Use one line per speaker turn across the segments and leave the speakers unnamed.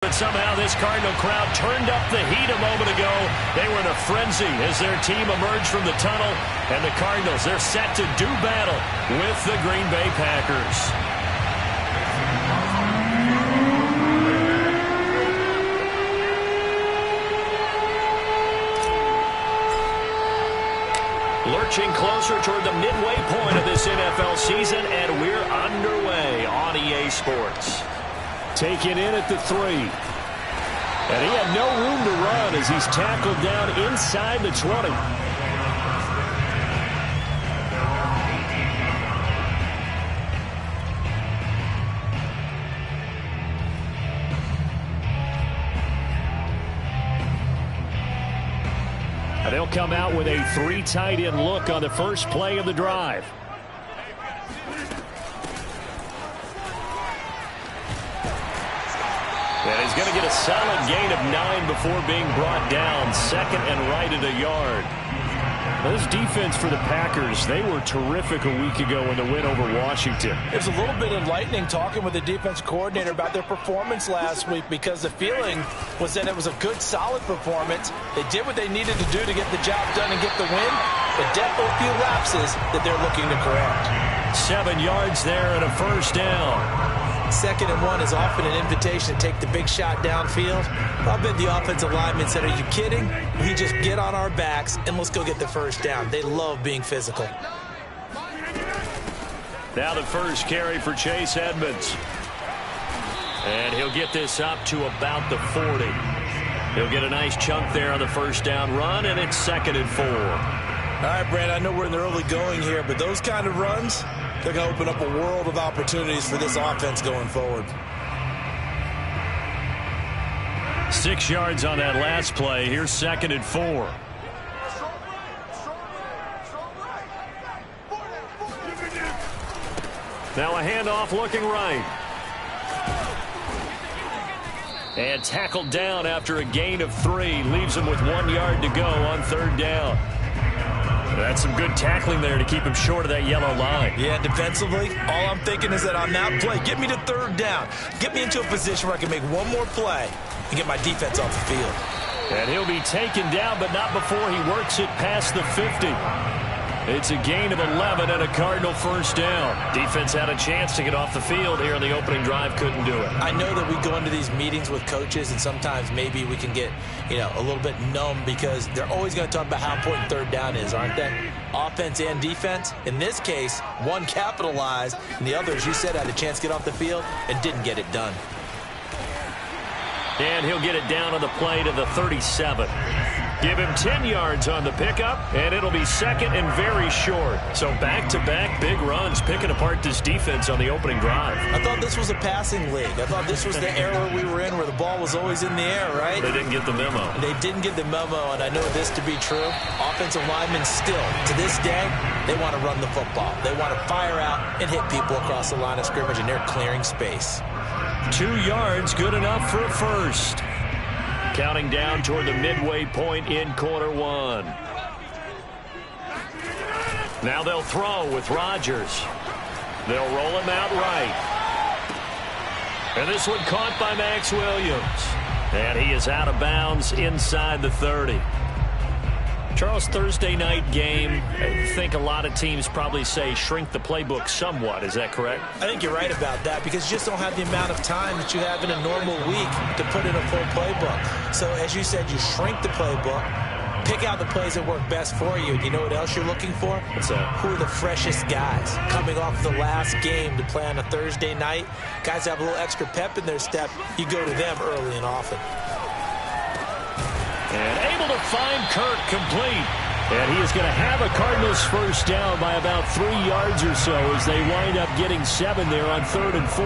But somehow this Cardinal crowd turned up the heat a moment ago. They were in a frenzy as their team emerged from the tunnel. And the Cardinals, they're set to do battle with the Green Bay Packers. Lurching closer toward the midway point of this NFL season, and we're underway on EA Sports. Taken in at the 3. And he had no room to run as he's tackled down inside the 20. And they'll come out with a 3 tight end look on the first play of the drive. And he's going to get a solid gain of 9 before being brought down. Second and right at a yard. This defense for the Packers, they were terrific a week ago in the win over Washington.
There's a little bit enlightening talking with the defense coordinator about their performance last week, because the feeling was that it was a good, solid performance. They did what they needed to do to get the job done and get the win, but definitely a few lapses that they're looking to correct.
7 yards there and a first down.
2nd and 1 is often an invitation to take the big shot downfield. I bet the offensive lineman said, "Are you kidding? We just get on our backs and let's go get the first down." They love being physical.
Now the first carry for Chase Edmonds. And he'll get this up to about the 40. He'll get a nice chunk there on the first down run, and it's 2nd and 4.
All right, Brad, I know we're in the early going here, but those kind of runs, they're going to open up a world of opportunities for this offense going forward.
6 yards on that last play. Here's 2nd and 4. Now a handoff looking right. And tackled down after a gain of 3. Leaves him with 1 yard to go on 3rd down. That's some good tackling there to keep him short of that yellow line.
Yeah, defensively, all I'm thinking is that on that play, get me to 3rd down. Get me into a position where I can make one more play and get my defense off the field.
And he'll be taken down, but not before he works it past the 50. It's a gain of 11 and a Cardinal first down. Defense had a chance to get off the field here on the opening drive, couldn't do it.
I know that we go into these meetings with coaches, and sometimes maybe we can get, a little bit numb, because they're always going to talk about how important 3rd down is, aren't they? Offense and defense. In this case, one capitalized, and the other, as you said, had a chance to get off the field and didn't get it done.
And he'll get it down on the play to the 37. Give him 10 yards on the pickup, and it'll be 2nd and very short. So back-to-back big runs, picking apart this defense on the opening drive.
I thought this was a passing league. I thought this was the era we were in where the ball was always in the air, right?
They didn't get the memo.
They didn't get the memo, and I know this to be true. Offensive linemen still, to this day, they want to run the football. They want to fire out and hit people across the line of scrimmage, and they're clearing space.
2 yards, good enough for a first. Counting down toward the midway point in quarter 1. Now they'll throw with Rodgers. They'll roll him out right. And this one caught by Max Williams. And he is out of bounds inside the 30. Charles, Thursday night game, I think a lot of teams probably say shrink the playbook somewhat. Is that correct?
I think you're right about that, because you just don't have the amount of time that you have in a normal week to put in a full playbook. So, as you said, you shrink the playbook, pick out the plays that work best for you. And you know what else you're looking for?
What's that? Who
are the freshest guys coming off the last game to play on a Thursday night? Guys have a little extra pep in their step. You go to them early and often.
And able to find Kirk complete. And he is going to have a Cardinals first down by about 3 yards or so as they wind up getting 7 there on 3rd and 4.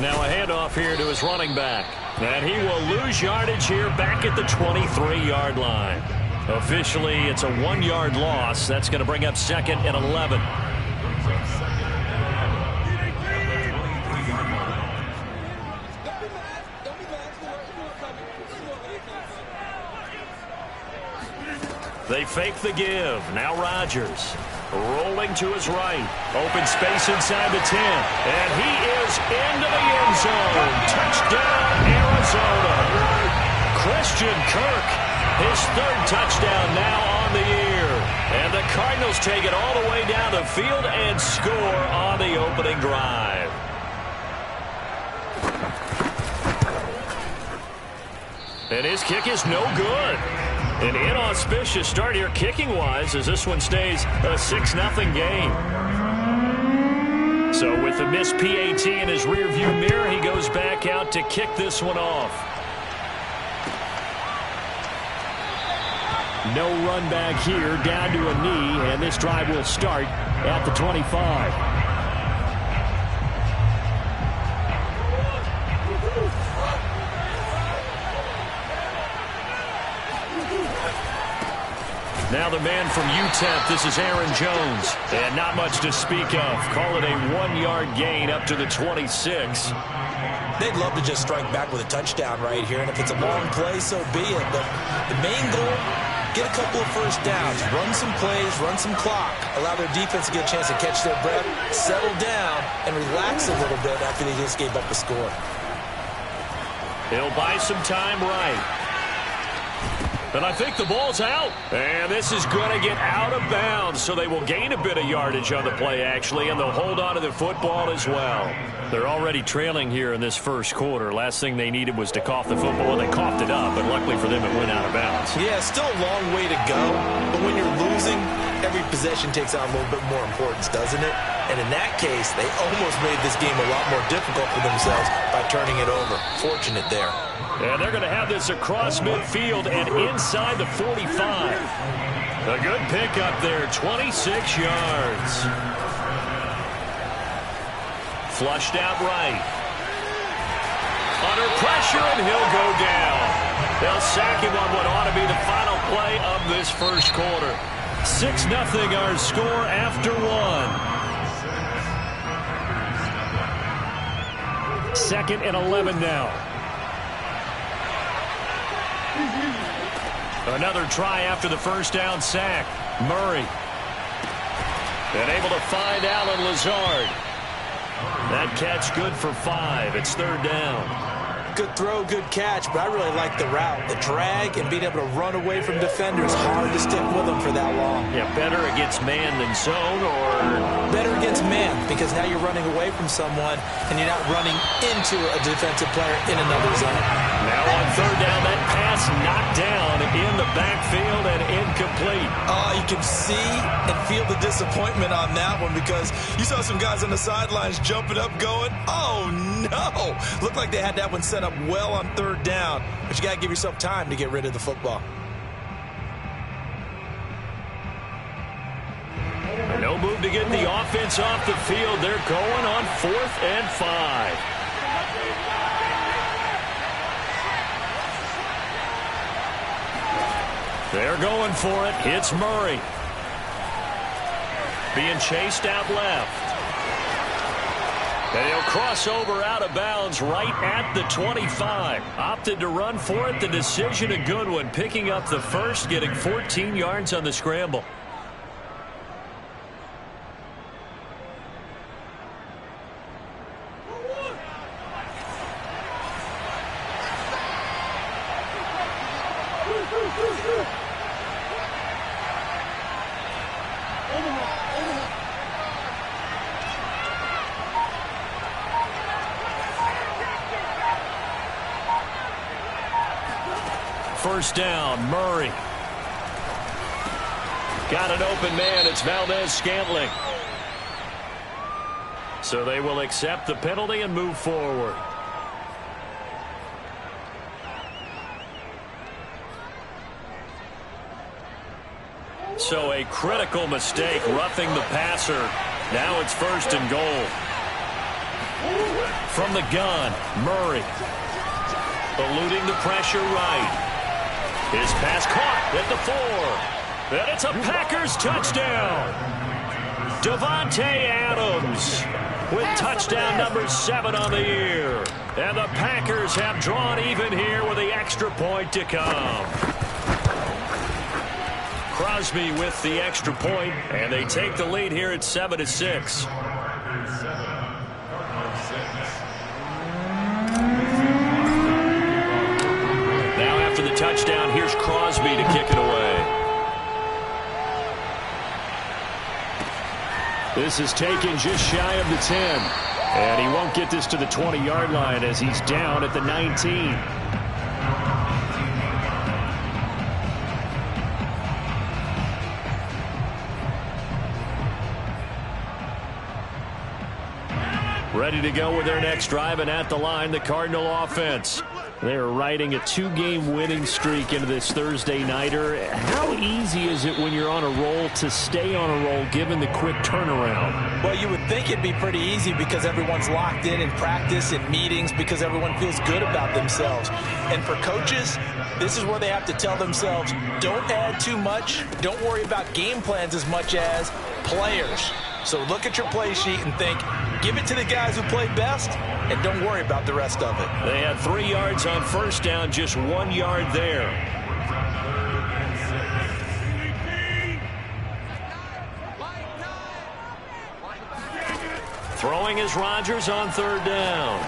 Now a handoff here to his running back. And he will lose yardage here back at the 23-yard line. Officially, it's a 1-yard loss. That's going to bring up 2nd and 11. They fake the give. Now Rodgers rolling to his right. Open space inside the 10. And he is into the end zone. Touchdown, Arizona. Christian Kirk, his third touchdown now on the year. And the Cardinals take it all the way down the field and score on the opening drive. And his kick is no good. An inauspicious start here kicking-wise as this one stays a 6-0 game. So with the missed PAT in his rearview mirror, he goes back out to kick this one off. No run back here, down to a knee, and this drive will start at the 25. Now the man from UTEP, this is Aaron Jones. And not much to speak of. Call it a 1-yard gain up to the 26.
They'd love to just strike back with a touchdown right here, and if it's a long play, so be it. But the main goal, get a couple of first downs, run some plays, run some clock, allow their defense to get a chance to catch their breath, settle down, and relax a little bit after they just gave up the score.
He'll buy some time right. And I think the ball's out. And this is going to get out of bounds, so they will gain a bit of yardage on the play, actually, and they'll hold on to the football as well. They're already trailing here in this first quarter. Last thing they needed was to cough the football, and they coughed it up, but luckily for them, it went out of bounds.
Yeah, still a long way to go, but when you're losing, every possession takes on a little bit more importance, doesn't it? And in that case, they almost made this game a lot more difficult for themselves by turning it over. Fortunate there.
And they're going to have this across midfield and inside the 45. A good pickup there, 26 yards. Flushed out right. Under pressure, and he'll go down. They'll sack him on what ought to be the final play of this first quarter. 6-0 our score after one. 2nd and 11 now. Another try after the first down sack. Murray. And able to find Allen Lazard. That catch good for 5. It's 3rd down.
Good throw, good catch, but I really like the route. The drag and being able to run away from defenders. Hard to stick with them for that long.
Yeah, better against man than zone, or?
Better against man, because now you're running away from someone and you're not running into a defensive player in another zone.
Now on 3rd down, that pass knocked down in the backfield and incomplete.
Oh, you can see and feel the disappointment on that one, because you saw some guys on the sidelines jumping up going, oh no! Looked like they had that one set up well on 3rd down, but you got to give yourself time to get rid of the football.
No move to get the offense off the field. They're going on 4th and 5. They're going for it. It's Murray. Being chased out left. And he'll cross over out of bounds right at the 25. Opted to run for it. The decision a good one. Picking up the first, getting 14 yards on the scramble. First down, Murray. Got an open man. It's Valdez-Scantling. So they will accept the penalty and move forward. So a critical mistake, roughing the passer. Now it's 1st and goal. From the gun, Murray. Eluding the pressure right. His pass caught at the 4. And it's a Packers touchdown. Devontae Adams with touchdown number 7 on the year. And the Packers have drawn even here with the extra point to come. Crosby with the extra point, and they take the lead here at 7-6. Now after the touchdown, here's Crosby to kick it away. This is taken just shy of the 10. And he won't get this to the 20-yard line as he's down at the 19. Ready to go with their next drive, and at the line, the Cardinal offense. They're riding a 2-game winning streak into this Thursday nighter. How easy is it when you're on a roll to stay on a roll given the quick turnaround?
Well, you would think it'd be pretty easy because everyone's locked in practice and meetings because everyone feels good about themselves. And for coaches, this is where they have to tell themselves, don't add too much, don't worry about game plans as much as players. So look at your play sheet and think, give it to the guys who play best, and don't worry about the rest of it.
They had 3 yards on first down, just 1 yard there. Throwing is Rodgers on third down.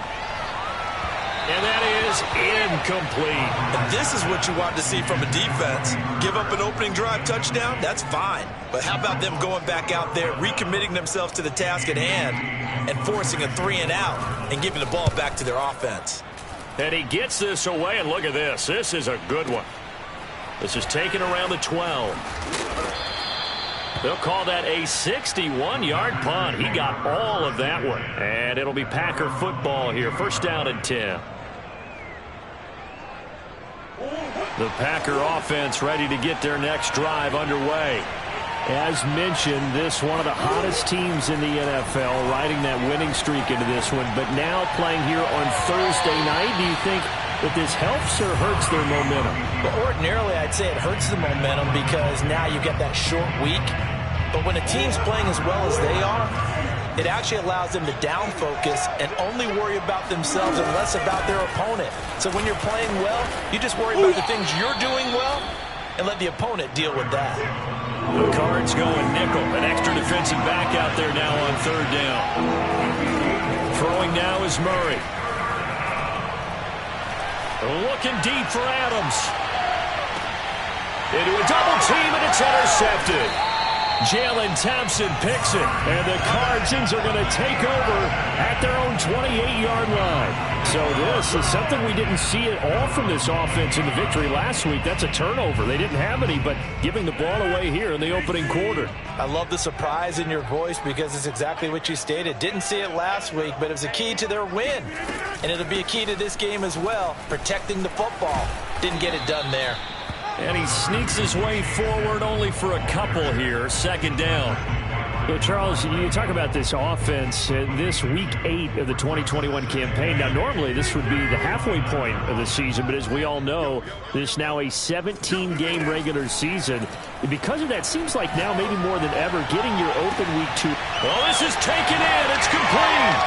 And that is incomplete.
And this is what you want to see from a defense. Give up an opening drive touchdown, that's fine. But how about them going back out there, recommitting themselves to the task at hand, and forcing a 3-and-out and giving the ball back to their offense.
And he gets this away, and look at this. This is a good one. This is taken around the 12. They'll call that a 61-yard punt. He got all of that one. And it'll be Packer football here. First down and 10. The Packer offense ready to get their next drive underway. As mentioned, this one of the hottest teams in the NFL, riding that winning streak into this one. But now playing here on Thursday night, do you think that this helps or hurts their momentum?
But ordinarily, I'd say it hurts the momentum because now you get that short week. But when a team's playing as well as they are, it actually allows them to down focus and only worry about themselves and less about their opponent. So when you're playing well, you just worry about the things you're doing well and let the opponent deal with that.
The Cards going nickel. An extra defensive back out there now on third down. Throwing now is Murray. Looking deep for Adams. Into a double team, and it's intercepted. Jalen Thompson picks it, and the Cards are going to take over at their own 28-yard line. So this is something we didn't see at all from this offense in the victory last week. That's a turnover. They didn't have any, but giving the ball away here in the opening quarter.
I love the surprise in your voice because it's exactly what you stated. Didn't see it last week, but it was a key to their win. And it'll be a key to this game as well, protecting the football. Didn't get it done there.
And he sneaks his way forward only for a couple here. Second down. Well, Charles, you talk about this offense this week 8 of the 2021 campaign. Now, normally this would be the halfway point of the season, but as we all know, this is now a 17-game regular season. And because of that, seems like now maybe more than ever, getting your open week 2. Well, this is taken in. It's complete.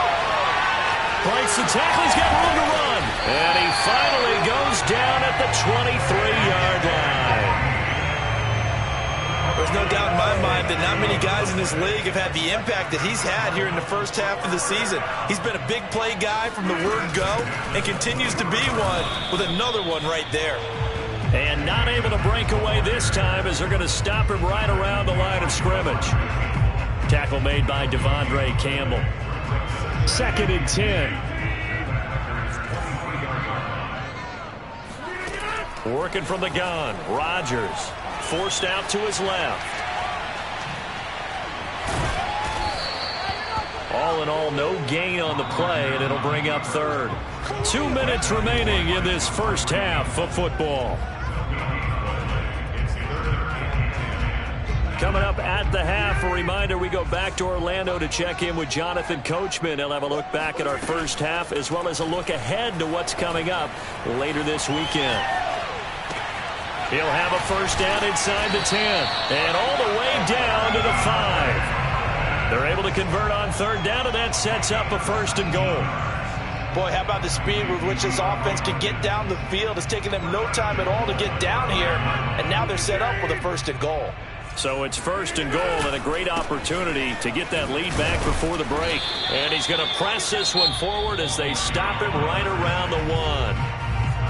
Breaks the tackle. He's got room to run. And he finally goes down at the 23-yard line.
There's no doubt in my mind that not many guys in this league have had the impact that he's had here in the first half of the season. He's been a big play guy from the word go and continues to be one with another one right there.
And not able to break away this time as they're going to stop him right around the line of scrimmage. Tackle made by Devondre Campbell. Second and 10. Working from the gun. Rodgers forced out to his left. All in all, no gain on the play, and it'll bring up third. 2 minutes remaining in this first half of football. Coming up at the half, a reminder, we go back to Orlando to check in with Jonathan Coachman. He'll have a look back at our first half as well as a look ahead to what's coming up later this weekend. He'll have a first down inside the 10 and all the way down to the 5. They're able to convert on third down, and that sets up a first and goal.
Boy, how about the speed with which this offense can get down the field? It's taking them no time at all to get down here, and now they're set up with a 1st and goal.
So it's 1st and goal and a great opportunity to get that lead back before the break. And he's going to press this one forward as they stop him right around the 1.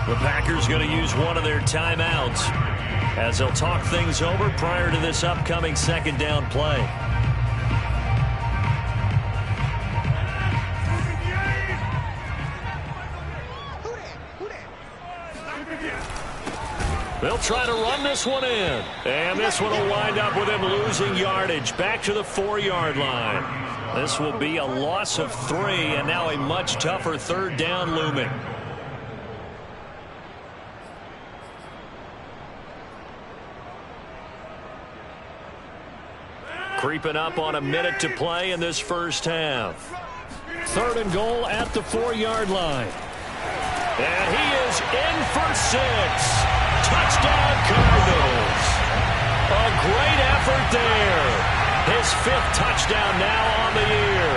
The Packers going to use one of their timeouts as they'll talk things over prior to this upcoming 2nd down play. They'll try to run this one in. And this one will wind up with him losing yardage back to the 4-yard line. This will be a loss of 3, and now a much tougher 3rd down looming. Creeping up on a minute to play in this 1st half. 3rd and goal at the 4-yard line. And he is in for 6. Touchdown, Cardinals. A great effort there. His 5th touchdown now on the year.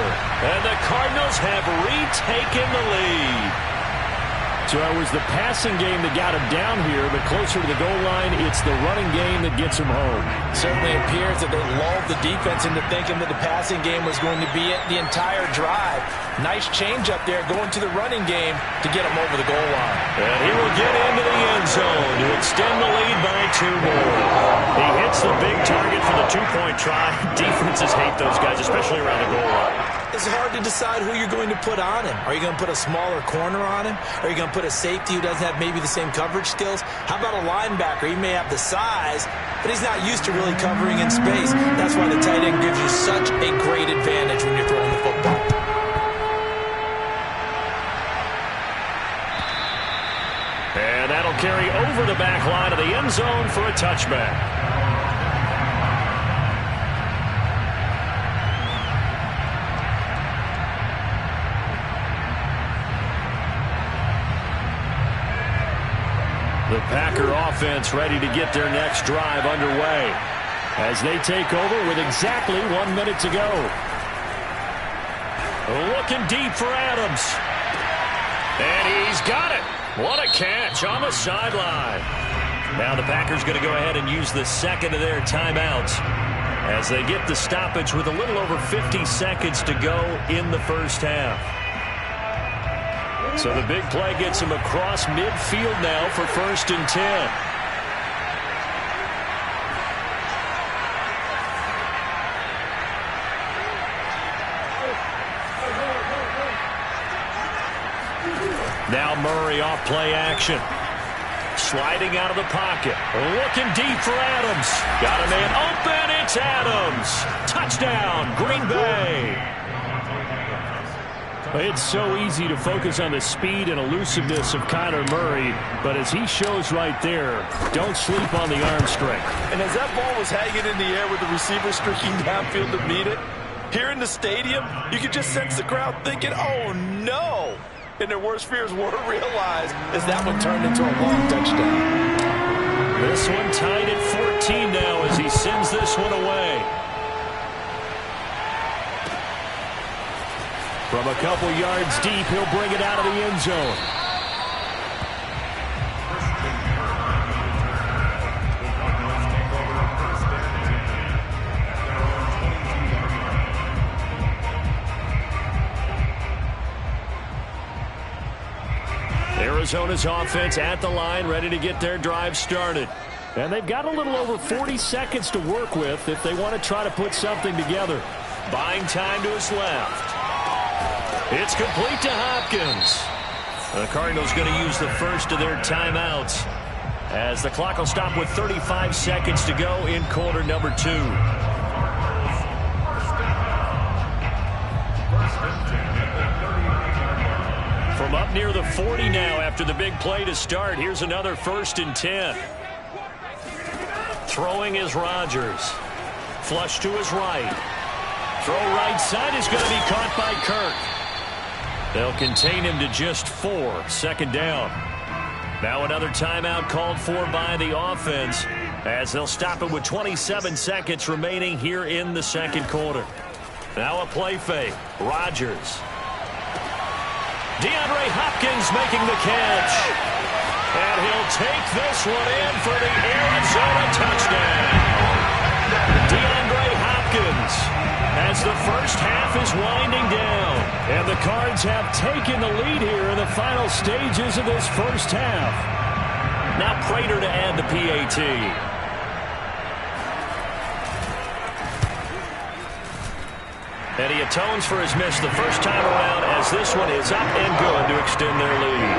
And the Cardinals have retaken the lead.
So it was the passing game that got him down here, but closer to the goal line, it's the running game that gets him home.
Certainly appears that they lulled the defense into thinking that the passing game was going to be it the entire drive. Nice change up there going to the running game to get him over the goal line.
And he will get into the end zone to extend the lead by 2 more. He hits the big target for the 2-point try. Defenses hate those guys, especially around the goal line.
It's hard to decide who you're going to put on him. Are you going to put a smaller corner on him? Are you going to put a safety who doesn't have maybe the same coverage skills? How about a linebacker? He may have the size, but he's not used to really covering in space. That's why the tight end gives you such a great advantage when you're throwing the football.
And that'll carry over the back line of the end zone for a touchback. The Packer offense ready to get their next drive underway as they take over with exactly 1 minute to go. Looking deep for Adams. And he's got it. What a catch on the sideline. Now the Packers going to go ahead and use the 2nd of their timeouts as they get the stoppage with a little over 50 seconds to go in the 1st half. So the big play gets him across midfield now for 1st and 10. Now Murray off play action. Sliding out of the pocket. Looking deep for Adams. Got a man open. It's Adams. Touchdown, Green Bay.
It's so easy to focus on the speed and elusiveness of Kyler Murray, but as he shows right there, don't sleep on the arm strength.
And as that ball was hanging in the air with the receiver streaking downfield to meet it, here in the stadium, you could just sense the crowd thinking, oh no! And their worst fears were realized as that one turned into a long touchdown.
This one tied at 14 now as he sends this one away.
From a couple yards deep, he'll bring it out of the end zone. Arizona's offense at the line, ready to get their drive started. And they've got a little over 40 seconds to work with if they want to try to put something together.
Buying time to his left. It's complete to Hopkins. The Cardinals going to use the 1st of their timeouts as the clock will stop with 35 seconds to go in quarter number 2. From up near the 40 now after the big play to start, here's another 1st and 10. Throwing is Rodgers. Flush to his right. Throw right side is going to be caught by Kirk. They'll contain him to just 4. 2nd down. Now another timeout called for by the offense as they'll stop it with 27 seconds remaining here in the 2nd quarter. Now a play fake. Rodgers. DeAndre Hopkins making the catch. And he'll take this one in for the Arizona touchdown. DeAndre Hopkins, as the first half is winding down. And the Cards have taken the lead here in the final stages of this first half. Now Prater to add the PAT. And he atones for his miss the first time around, as this one is up and good to extend their lead.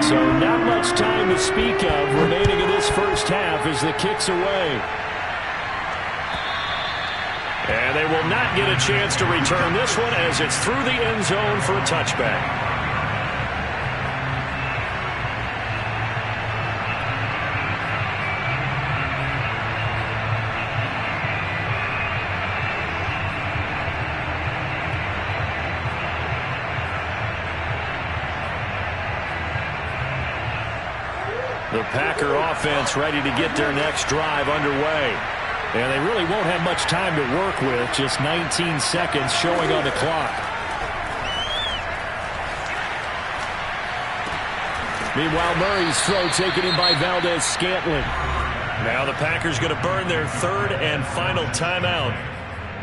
So not much time to speak of remaining in this first half as the kick's away.
And they will not get a chance to return this one as it's through the end zone for a touchback. The Packer offense ready to get their next drive underway.
And they really won't have much time to work with, just 19 seconds showing on the clock. Meanwhile, Murray's throw taken in by Valdez-Scantling.
Now the Packers going to burn their third and final timeout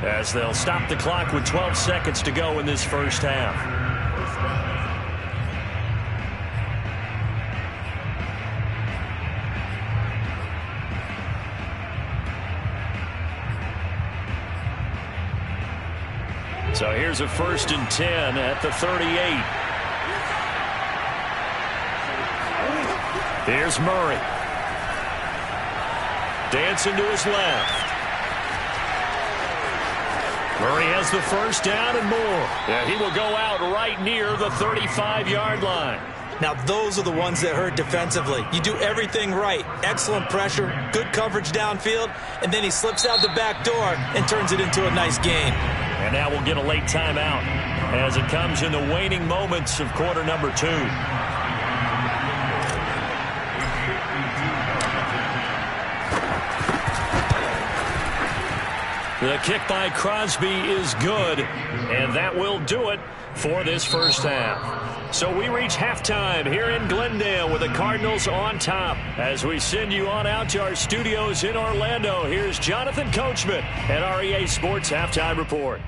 as they'll stop the clock with 12 seconds to go in this first half. So here's a 1st and 10 at the 38. Here's Murray. Dancing to his left. Murray has the first down and more. Yeah, he will go out right near the 35-yard line.
Now, those are the ones that hurt defensively. You do everything right. Excellent pressure, good coverage downfield, and then he slips out the back door and turns it into a nice gain.
And now we'll get a late timeout as it comes in the waning moments of quarter number 2. The kick by Crosby is good, and that will do it for this first half. So we reach halftime here in Glendale with the Cardinals on top. As we send you on out to our studios in Orlando, here's Jonathan Coachman at our EA Sports Halftime Report.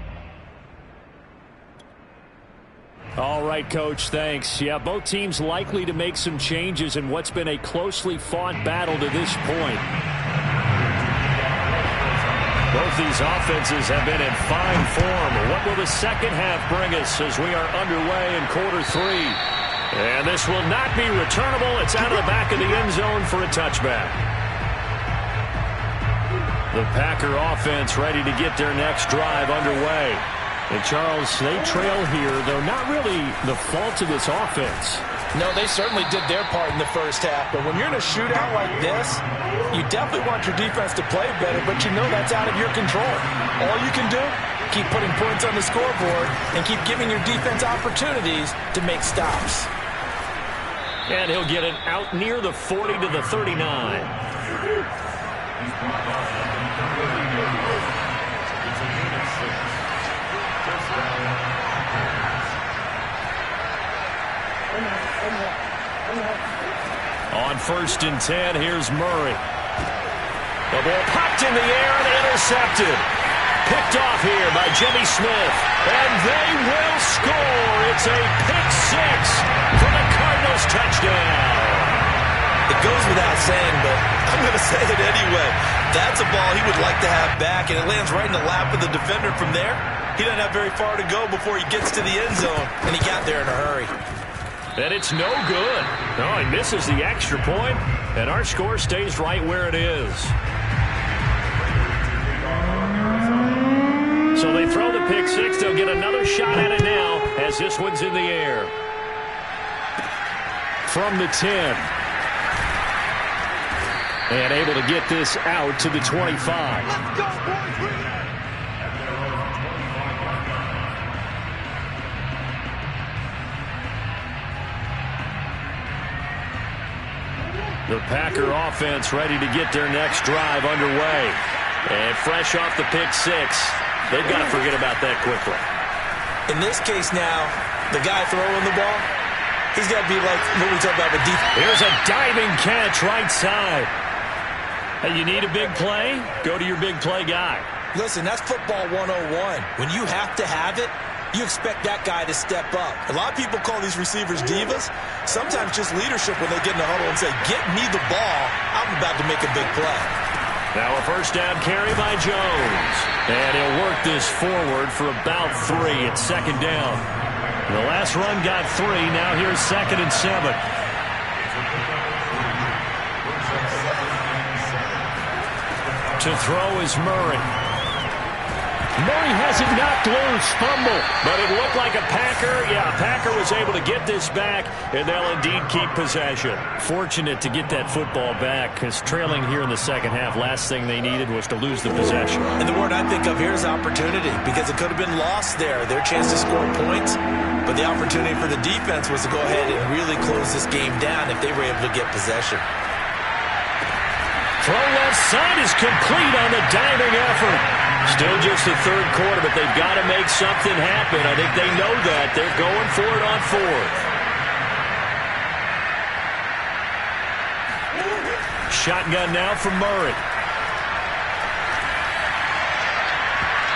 All right, Coach, thanks. Yeah, both teams likely to make some changes in what's been a closely fought battle to this point.
Both these offenses have been in fine form. What will the second half bring us as we are underway in quarter 3? And this will not be returnable. It's out of the back of the end zone for a touchback. The Packer offense ready to get their next drive underway. And Charles, they trail here, though not really the fault of this offense.
No, they certainly did their part in the first half. But when you're in a shootout like this, you definitely want your defense to play better, but you know that's out of your control. All you can do, keep putting points on the scoreboard and keep giving your defense opportunities to make stops.
And he'll get it out near the 40 to the 39. On 1st and 10, here's Murray. The ball popped in the air and intercepted. Picked off here by Jimmy Smith. And they will score. It's a pick 6 for the Cardinals touchdown.
It goes without saying, but I'm going to say it anyway. That's a ball he would like to have back, and it lands right in the lap of the defender from there. He doesn't have very far to go before he gets to the end zone, and he got there in a hurry.
And it's no good. No, he misses the extra point, and our score stays right where it is. So they throw the pick 6. They'll get another shot at it now as this one's in the air.
From the 10. And able to get this out to the 25.
Let's go, boys.
The Packer offense ready to get their next drive underway. And fresh off the pick 6, they've got to forget about that quickly.
In this case now, the guy throwing the ball, he's got to be like what we talk about with defense.
Here's a diving catch right side. Hey, you need a big play? Go to your big play guy.
Listen, that's football 101. When you have to have it, you expect that guy to step up. A lot of people call these receivers divas. Sometimes just leadership when they get in the huddle and say, get me the ball. I'm about to make a big play.
Now a first down carry by Jones. And he'll work this forward for about 3 at second down. The last run got 3. Now here's 2nd and 7. To throw is Murray. Murray has it knocked loose. Fumble. But it looked like a Packer. Yeah, Packer was able to get this back, and they'll indeed keep possession. Fortunate to get that football back, because trailing here in the second half, last thing they needed was to lose the possession.
And the word I think of here is opportunity, because it could have been lost there. Their chance to score points, but the opportunity for the defense was to go ahead and really close this game down if they were able to get possession.
Throw left side is complete on the diving effort. Still just the third quarter, but they've got to make something happen. I think they know that. They're going for it on 4th. Shotgun now from Murray.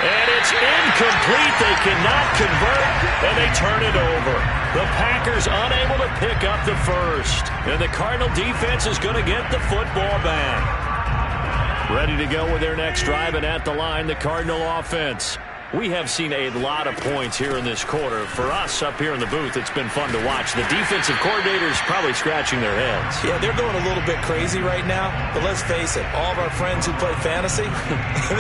And it's incomplete. They cannot convert, and they turn it over. The Packers unable to pick up the first. And the Cardinal defense is going to get the football back. Ready to go with their next drive, and at the line, the Cardinal offense. We have seen a lot of points here in this quarter. For us up here in the booth, it's been fun to watch. The defensive coordinators probably scratching their heads.
Yeah, they're going a little bit crazy right now. But let's face it, all of our friends who play fantasy,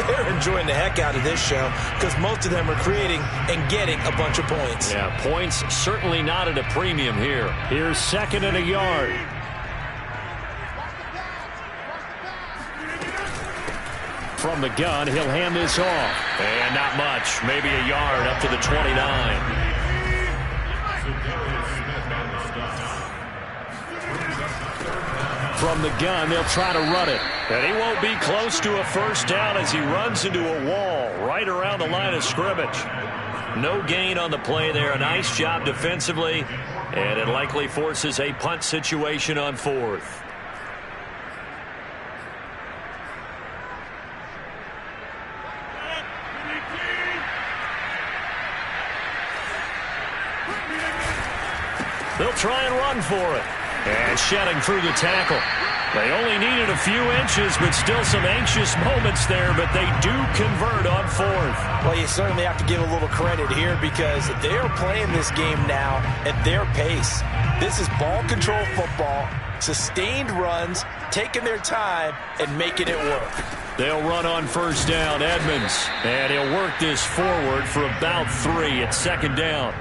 they're enjoying the heck out of this show because most of them are creating and getting a bunch of points.
Yeah, points certainly not at a premium here. Here's 2nd and a yard. From the gun, he'll hand this off. And not much, maybe a yard up to the 29. From the gun, they'll try to run it. And he won't be close to a first down as he runs into a wall right around the line of scrimmage. No gain on the play there. A nice job defensively. And it likely forces a punt situation on 4th. They'll try and run for it. And shedding through the tackle. They only needed a few inches, but still some anxious moments there, but they do convert on 4th.
Well, you certainly have to give a little credit here because they are playing this game now at their pace. This is ball control football, sustained runs, taking their time, and making it work.
They'll run on first down, Edmonds. And he'll work this forward for about 3 at second down.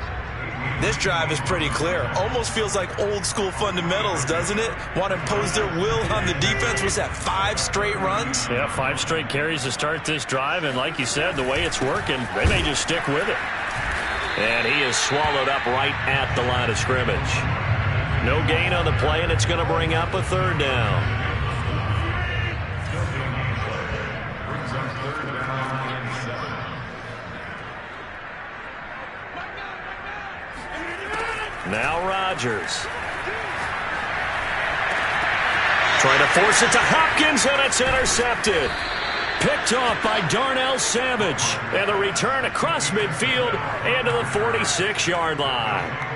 This drive is pretty clear. Almost feels like old school fundamentals, doesn't it? Want to impose their will on the defense. Was that 5 straight runs?
Yeah, 5 straight carries to start this drive. And like you said, the way it's working, they may just stick with it. And he is swallowed up right at the line of scrimmage. No gain on the play, and it's going to bring up a 3rd down. Now Rodgers. Trying to force it to Hopkins, and it's intercepted. Picked off by Darnell Savage. And the return across midfield and to the 46-yard line.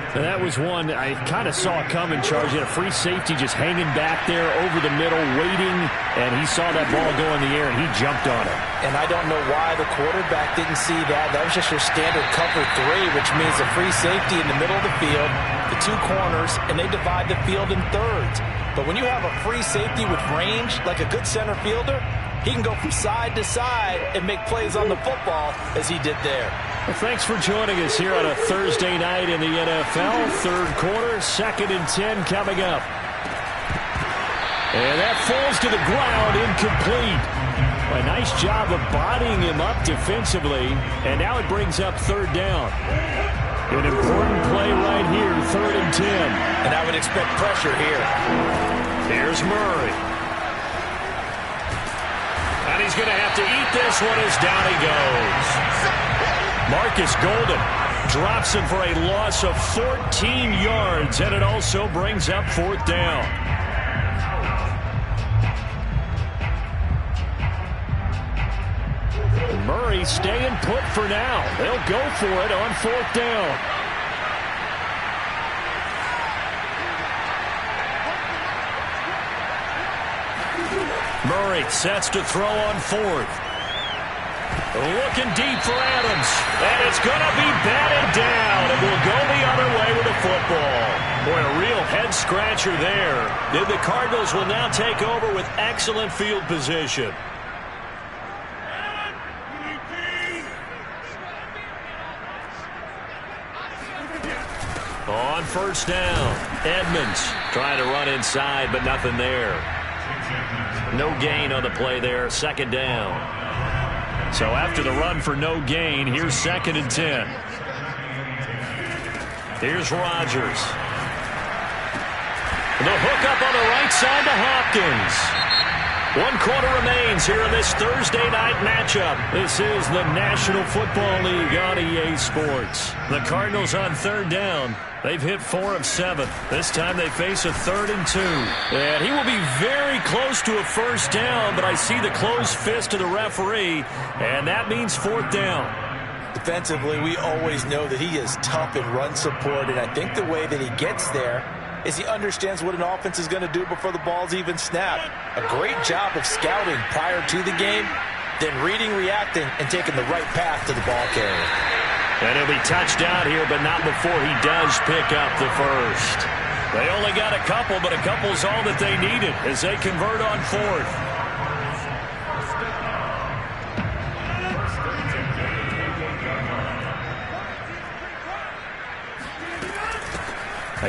And that was one I kind of saw coming, Charles. You had a free safety just hanging back there over the middle, waiting, and he saw that ball go in the air, and he jumped on it.
And I don't know why the quarterback didn't see that. That was just your standard cover 3, which means a free safety in the middle of the field, the 2 corners, and they divide the field in thirds. But when you have a free safety with range, like a good center fielder, he can go from side to side and make plays on the football as he did there.
Well, thanks for joining us here on a Thursday night in the NFL. 3rd quarter, 2nd and 10 coming up. And that falls to the ground, incomplete. A nice job of bodying him up defensively, and now it brings up 3rd down. An important play right here, 3rd and 10.
And I would expect pressure here.
Here's Murray. And
he's going to have to eat this one as down he goes. Marcus Golden drops him for a loss of 14 yards, and it also brings up 4th down. Murray staying put for now. They'll go for it on 4th down. Murray sets to throw on 4th. Looking deep for Adams. And it's going to be batted down. It will go the other way with the football. Boy, a real head-scratcher there. Then the Cardinals will now take over with excellent field position. On 1st down, Edmonds trying to run inside, but nothing there. No gain on the play there, 2nd down. So after the run for no gain, here's 2nd and 10. Here's Rodgers. The hook up on the right side to Hopkins. 1 quarter remains here in this Thursday night matchup. This is the National Football League on EA Sports. The Cardinals on 3rd down. They've hit 4 of 7. This time they face a 3rd and 2. And he will be very close to a 1st down, but I see the closed fist of the referee, and that means 4th down.
Defensively, we always know that he is tough in run support, and I think the way that he gets there is he understands what an offense is going to do before the ball's even snapped. A great job of scouting prior to the game, then reading, reacting, and taking the right path to the ball carrier.
And he'll be touched out here, but not before he does pick up the 1st. They only got a couple, but a couple's all that they needed as they convert on 4th.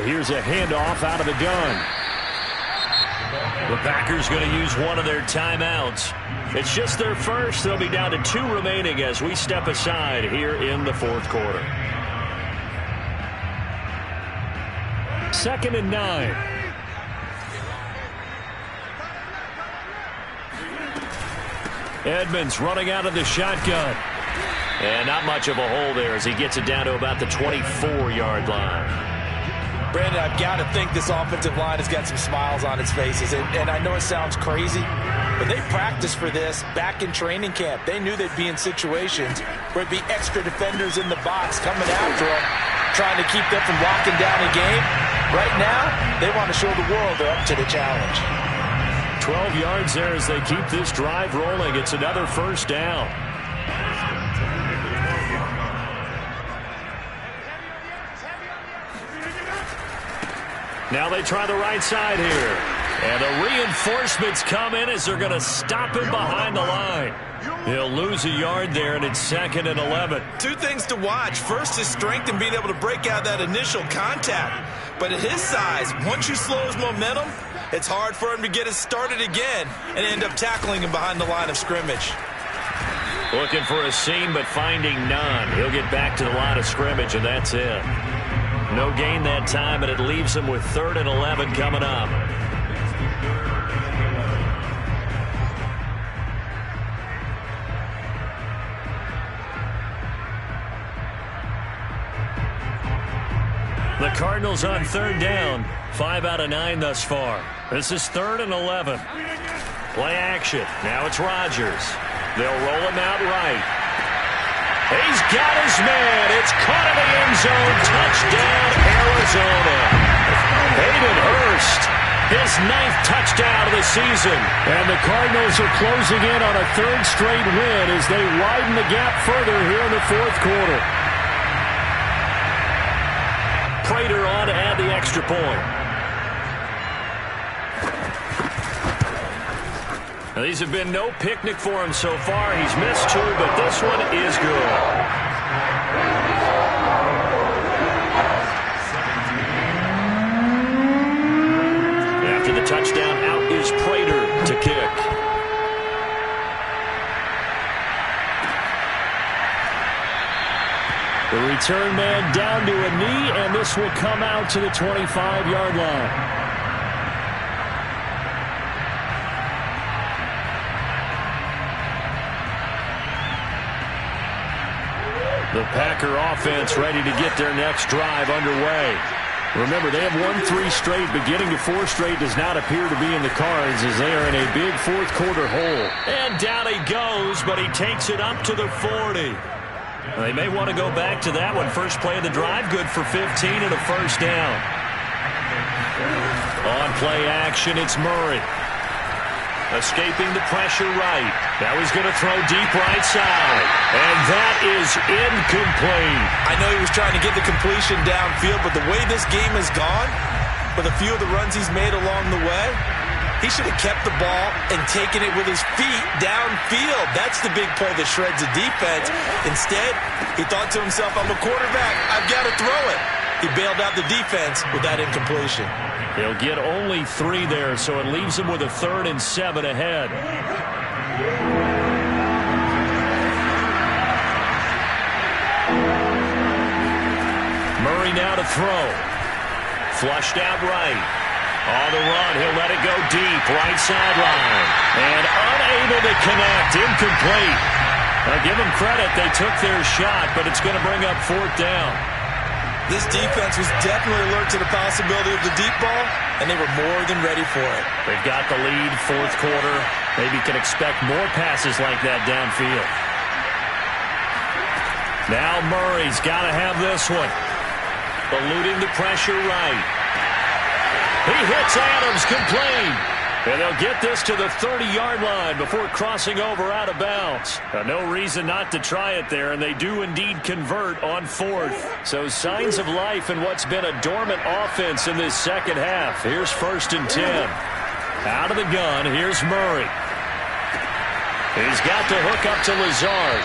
Here's a handoff out of the gun. The Packers going to use one of their timeouts. It's just their first. They'll be down to 2 remaining as we step aside here in the 4th quarter. 2nd and 9. Edmonds running out of the shotgun. And not much of a hole there as he gets it down to about the 24-yard line.
Brandon, I've got to think this offensive line has got some smiles on its faces. And I know it sounds crazy, but they practiced for this back in training camp. They knew they'd be in situations where it'd be extra defenders in the box coming after them, trying to keep them from locking down a game. Right now, they want to show the world they're up to the challenge.
12 yards there as they keep this drive rolling. It's another 1st down. Now they try the right side here. And the reinforcements come in as they're going to stop him behind the line. He'll lose a yard there, and it's 2nd and 11.
2 things to watch. First, his strength in being able to break out that initial contact. But at his size, once you slow his momentum, it's hard for him to get it started again and end up tackling him behind the line of scrimmage.
Looking for a seam, but finding none. He'll get back to the line of scrimmage, and that's it. No gain that time, and it leaves him with 3rd and 11 coming up. The Cardinals on 3rd down. 5 out of 9 thus far. This is 3rd and 11. Play action. Now it's Rodgers. They'll roll him out right. He's got his man. It's caught in the end zone. Touchdown, Arizona. Hayden Hurst, his 9th touchdown of the season. And the Cardinals are closing in on a 3rd straight win as they widen the gap further here in the 4th quarter. Prater on to add the extra point. Now, these have been no picnic for him so far. He's missed 2, but this one is good. After the touchdown, out is Prater to kick. The return man down to a knee, and this will come out to the 25-yard line. The Packer offense ready to get their next drive underway. Remember, they have won 3 straight, but getting to 4 straight does not appear to be in the cards as they are in a big fourth-quarter hole.
And down he goes, but he takes it up to the 40. They may want to go back to that one. First play of the drive, good for 15 and a first down. On play action, it's Murray. Escaping the pressure right. Now he's going to throw deep right side. And that is incomplete.
I know he was trying to get the completion downfield, but the way this game has gone, with a few of the runs he's made along the way, he should have kept the ball and taken it with his feet downfield. That's the big play that shreds the defense. Instead, he thought to himself, I'm a quarterback. I've got to throw it. He bailed out the defense with that incompletion.
He'll get only 3 there, so it leaves him with a 3rd and 7 ahead. Murray now to throw. Flushed out right. On the run, he'll let it go deep, right sideline. And unable to connect, incomplete. I'll give them credit, they took their shot, but it's going to bring up 4th down.
This defense was definitely alert to the possibility of the deep ball, and they were more than ready for it.
They've got the lead, 4th quarter. Maybe can expect more passes like that downfield. Now Murray's got to have this one. Eluding the pressure right. He hits Adams, complete. And they'll get this to the 30-yard line before crossing over out of bounds. No reason not to try it there, and they do indeed convert on 4th. So signs of life in what's been a dormant offense in this second half. Here's 1st and 10. Out of the gun, here's Murray. He's got to hook up to Lazard.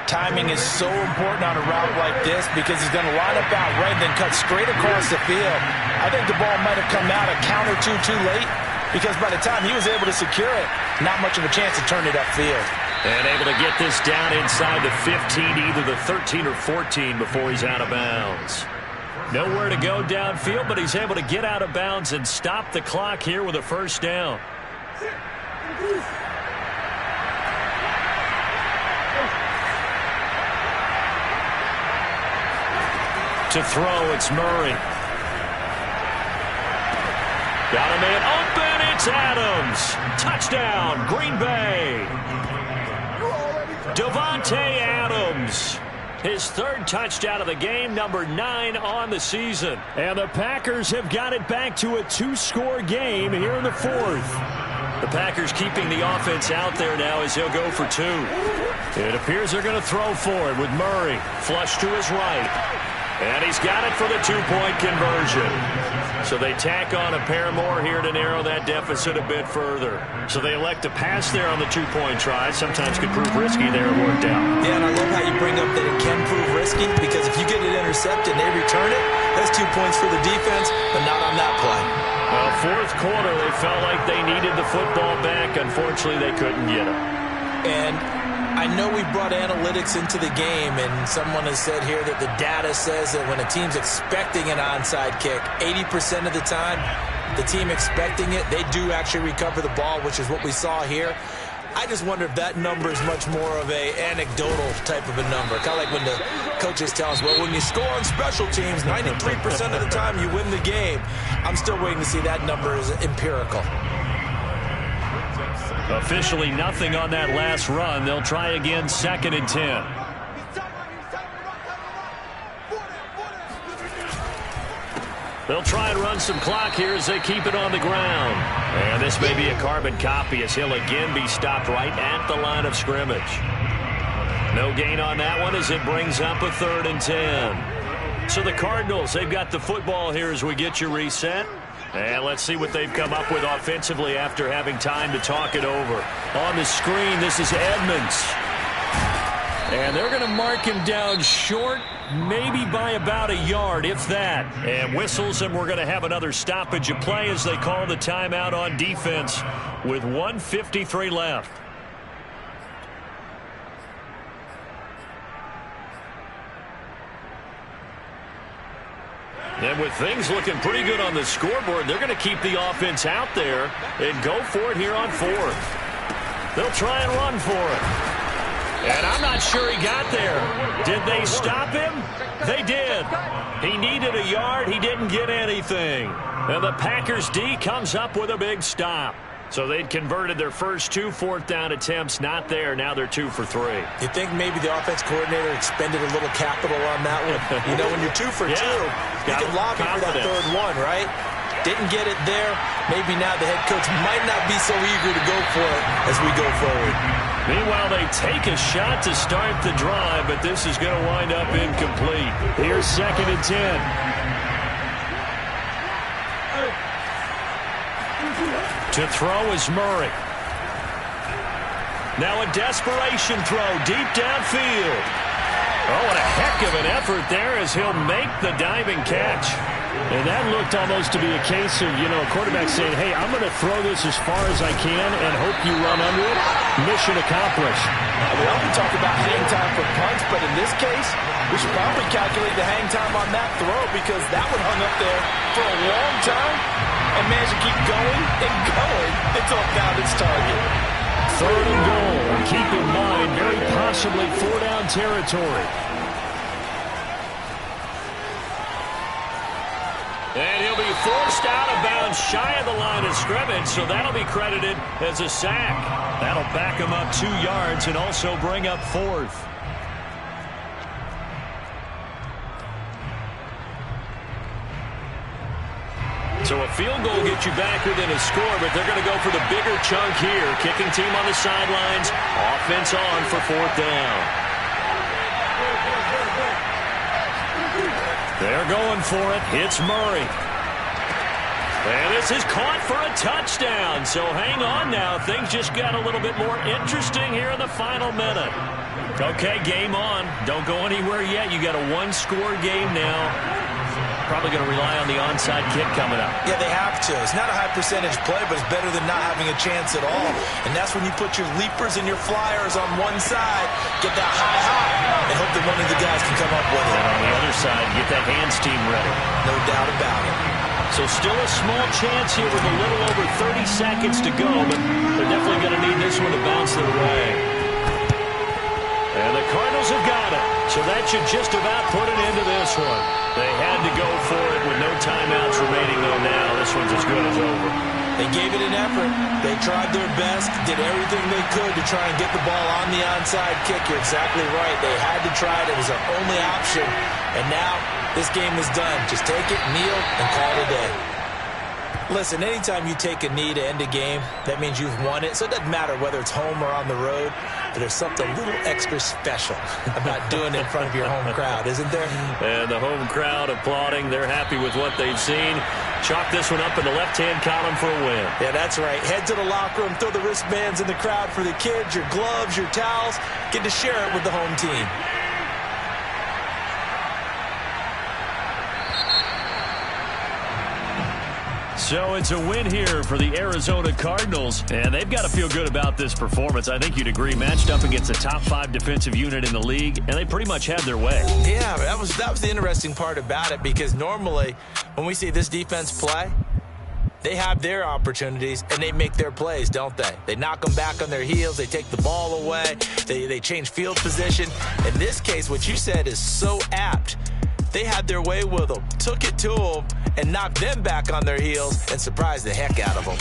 Timing is so important on a route like this because he's going to line up out right and then cut straight across the field. I think the ball might have come out a count or two too late because by the time he was able to secure it, not much of a chance to turn it upfield.
And able to get this down inside the 15, either the 13 or 14 before he's out of bounds. Nowhere to go downfield, but he's able to get out of bounds and stop the clock here with a first down. To throw, it's Murray. Got a man open, it's Adams. Touchdown, Green Bay. Davante Adams. His 3rd touchdown of the game, number 9 on the season. And the Packers have got it back to a 2-score game here in the 4th. The Packers keeping the offense out there now as he'll go for 2. It appears they're going to throw for it with Murray. Flush to his right. And he's got it for the 2-point conversion. So they tack on a pair more here to narrow that deficit a bit further. So they elect to pass there on the 2-point try. Sometimes could prove risky there. It worked out.
Yeah, and I love how you bring up that it can prove risky because if you get it intercepted and they return it, that's 2 points for the defense, but not on that play.
4th quarter, they felt like they needed the football back. Unfortunately, they couldn't get it.
And I know we brought analytics into the game, and someone has said here that the data says that when a team's expecting an onside kick, 80% of the time, the team expecting it, they do actually recover the ball, which is what we saw here. I just wonder if that number is much more of a anecdotal type of a number. Kind of like when the coaches tell us, well, when you score on special teams, 93% of the time you win the game. I'm still waiting to see that number is empirical.
Officially nothing on that last run. They'll try again, 2nd and 10. They'll try and run some clock here as they keep it on the ground. And this may be a carbon copy as he'll again be stopped right at the line of scrimmage. No gain on that one as it brings up a 3rd and 10. So the Cardinals, they've got the football here as we get you reset. And let's see what they've come up with offensively after having time to talk it over. On the screen, this is Edmonds. And they're going to mark him down short, maybe by about a yard, if that. And whistles, and we're going to have another stoppage of play as they call the timeout on defense with 1:53 left. And with things looking pretty good on the scoreboard, they're going to keep the offense out there and go for it here on 4th. They'll try and run for it.
And I'm not sure he got there. Did they stop him? They did. He needed a yard. He didn't get anything. And the Packers D comes up with a big stop. So they'd converted their first 2 fourth-down attempts. Not there. Now they're 2 for 3.
You think maybe the offense coordinator expended a little capital on that one? You know, when you're 2 for 2, you can lobby for that third one, right? Didn't get it there. Maybe now the head coach might not be so eager to go for it as we go forward.
Meanwhile, they take a shot to start the drive, but this is going to wind up incomplete. Here's 2nd and 10. To throw is Murray. Now a desperation throw deep downfield. Oh, what a heck of an effort there as he'll make the diving catch. And that looked almost to be a case of, you know, a quarterback saying, hey, I'm going to throw this as far as I can and hope you run under it. Mission accomplished.
We often talk about hang time for punts, but in this case, we should probably calculate the hang time on that throw because that one hung up there for a long time and managed to keep going and going until it found its target.
3rd and goal. Keep in mind, very possibly 4-down territory. And he'll be forced out of bounds shy of the line of scrimmage, so that'll be credited as a sack. That'll back him up 2 yards and also bring up 4th. So a field goal gets you back within a score, but they're going to go for the bigger chunk here. Kicking team on the sidelines. Offense on for 4th down. They're going for it. It's Murray. And this is caught for a touchdown. So hang on now. Things just got a little bit more interesting here in the final minute. Okay, game on. Don't go anywhere yet. You got a 1-score game now. Probably going to rely on the onside kick coming up.
Yeah, they have to. It's not a high percentage play, but it's better than not having a chance at all. And that's when you put your leapers and your flyers on one side, get that high, and hope that one of the guys can come up with it.
And on the other side, get that hands team ready.
No doubt about it.
So still a small chance here with a little over 30 seconds to go, but they're definitely going to need this one to bounce their way. And the Cardinals have got it. So that should just about put an end to this one. They had to go for it with no timeouts remaining, though, now. This one's as good as over.
They gave it an effort. They tried their best, did everything they could to try and get the ball on the onside kick. You're exactly right. They had to try it. It was their only option. And now this game is done. Just take it, kneel, and call it a day. Listen, anytime you take a knee to end a game, that means you've won it. So it doesn't matter whether it's home or on the road. But there's something a little extra special about doing it in front of your home crowd, isn't there?
And the home crowd applauding. They're happy with what they've seen. Chalk this one up in the left-hand column for a win.
Yeah, that's right. Head to the locker room, throw the wristbands in the crowd for the kids, your gloves, your towels. Get to share it with the home team.
So it's a win here for the Arizona Cardinals, and they've got to feel good about this performance. I think you'd agree, matched up against a top 5 defensive unit in the league, and they pretty much had their way.
Yeah, that was the interesting part about it, because normally when we see this defense play, they have their opportunities, and they make their plays, don't they? They knock them back on their heels. They take the ball away. They change field position. In this case, what you said is so apt. They had their way with them, took it to them, and knocked them back on their heels and surprised the heck out of them.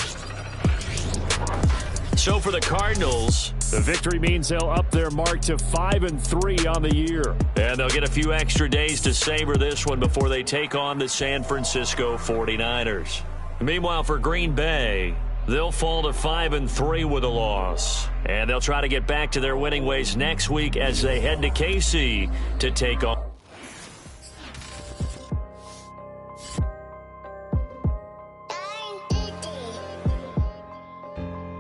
So for the Cardinals, the victory means they'll up their mark to 5-3 on the year. And they'll get a few extra days to savor this one before they take on the San Francisco 49ers. Meanwhile, for Green Bay, they'll fall to 5-3 with a loss. And they'll try to get back to their winning ways next week as they head to KC to take on